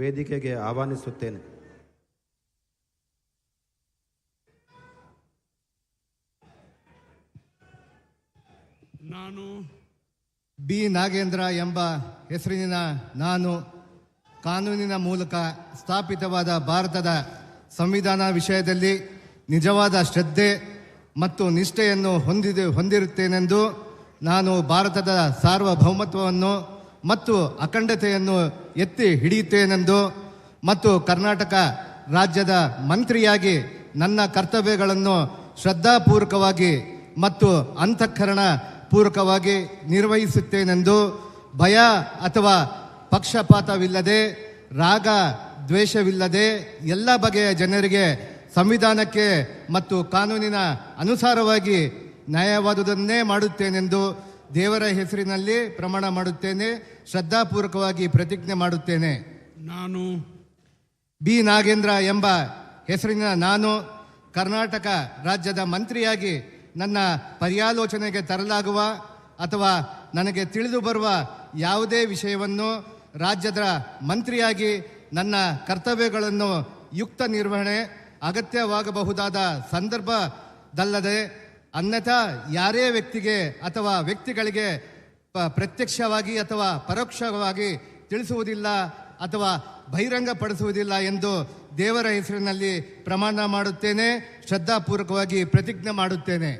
ವೇದಿಕೆಗೆ ಆಹ್ವಾನಿಸುತ್ತೇನೆ. ನಾನು ಬಿ ನಾಗೇಂದ್ರ ಎಂಬ ಹೆಸರಿನ ನಾನು ಕಾನೂನಿನ ಮೂಲಕ ಸ್ಥಾಪಿತವಾದ ಭಾರತದ ಸಂವಿಧಾನ ವಿಷಯದಲ್ಲಿ ನಿಜವಾದ ಶ್ರದ್ಧೆ ಮತ್ತು ನಿಷ್ಠೆಯನ್ನು ಹೊಂದಿರುತ್ತೇನೆಂದು ನಾನು ಭಾರತದ ಸಾರ್ವಭೌಮತ್ವವನ್ನು ಮತ್ತು ಅಖಂಡತೆಯನ್ನು ಎತ್ತಿ ಹಿಡಿಯುತ್ತೇನೆಂದು ಮತ್ತು ಕರ್ನಾಟಕ ರಾಜ್ಯದ ಮಂತ್ರಿಯಾಗಿ ನನ್ನ ಕರ್ತವ್ಯಗಳನ್ನು ಶ್ರದ್ಧಾಪೂರ್ವಕವಾಗಿ ಮತ್ತು ಅಂತಃಕರಣ ಪೂರ್ವಕವಾಗಿ ನಿರ್ವಹಿಸುತ್ತೇನೆಂದು ಭಯ ಅಥವಾ ಪಕ್ಷಪಾತವಿಲ್ಲದೆ ರಾಗ ದ್ವೇಷವಿಲ್ಲದೆ ಎಲ್ಲ ಬಗೆಯ ಜನರಿಗೆ ಸಂವಿಧಾನಕ್ಕೆ ಮತ್ತು ಕಾನೂನಿನ ಅನುಸಾರವಾಗಿ ನ್ಯಾಯವಾದುದನ್ನೇ ಮಾಡುತ್ತೇನೆಂದು ದೇವರ ಹೆಸರಿನಲ್ಲಿ ಪ್ರಮಾಣ ಮಾಡುತ್ತೇನೆ. ಶ್ರದ್ಧಾಪೂರ್ವಕವಾಗಿ ಪ್ರತಿಜ್ಞೆ ಮಾಡುತ್ತೇನೆ. ನಾನು ಬಿ ನಾಗೇಂದ್ರ ಎಂಬ ಹೆಸರಿನ ನಾನು ಕರ್ನಾಟಕ ರಾಜ್ಯದ ಮಂತ್ರಿಯಾಗಿ ನನ್ನ ಪರ್ಯಾಲೋಚನೆಗೆ ತರಲಾಗುವ ಅಥವಾ ನನಗೆ ತಿಳಿದು ಬರುವ ಯಾವುದೇ ವಿಷಯವನ್ನು ರಾಜ್ಯದ ಮಂತ್ರಿಯಾಗಿ ನನ್ನ ಕರ್ತವ್ಯಗಳನ್ನು ಯುಕ್ತ ನಿರ್ವಹಣೆ ಅಗತ್ಯವಾಗಬಹುದಾದ ಸಂದರ್ಭದಲ್ಲದೆ ಅನ್ಯಥಾ ಯಾರೇ ವ್ಯಕ್ತಿಗೆ ಅಥವಾ ವ್ಯಕ್ತಿಗಳಿಗೆ ಪ್ರತ್ಯಕ್ಷವಾಗಿ ಅಥವಾ ಪರೋಕ್ಷವಾಗಿ ತಿಳಿಸುವುದಿಲ್ಲ ಅಥವಾ ಬಹಿರಂಗಪಡಿಸುವುದಿಲ್ಲ ಎಂದು ದೇವರ ಹೆಸರಿನಲ್ಲಿ ಪ್ರಮಾಣ ಮಾಡುತ್ತೇನೆ. ಶ್ರದ್ಧಾಪೂರ್ವಕವಾಗಿ ಪ್ರತಿಜ್ಞೆ ಮಾಡುತ್ತೇನೆ.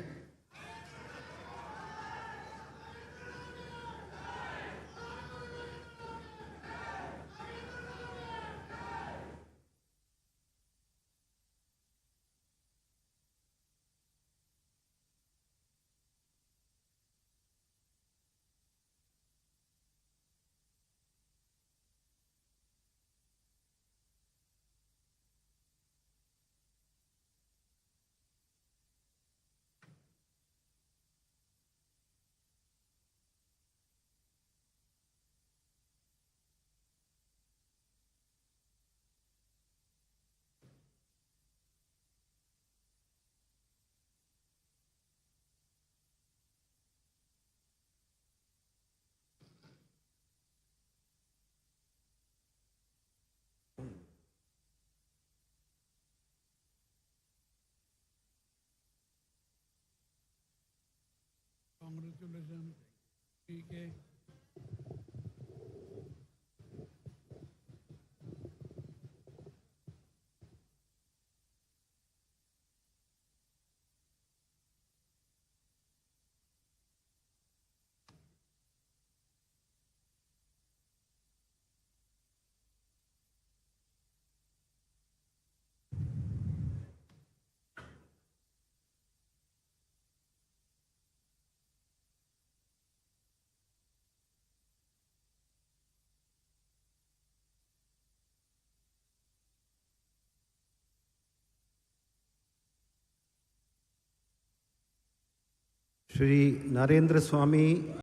Congratulations. ठीक है. ಶ್ರೀ ನರೇಂದ್ರ ಸ್ವಾಮಿ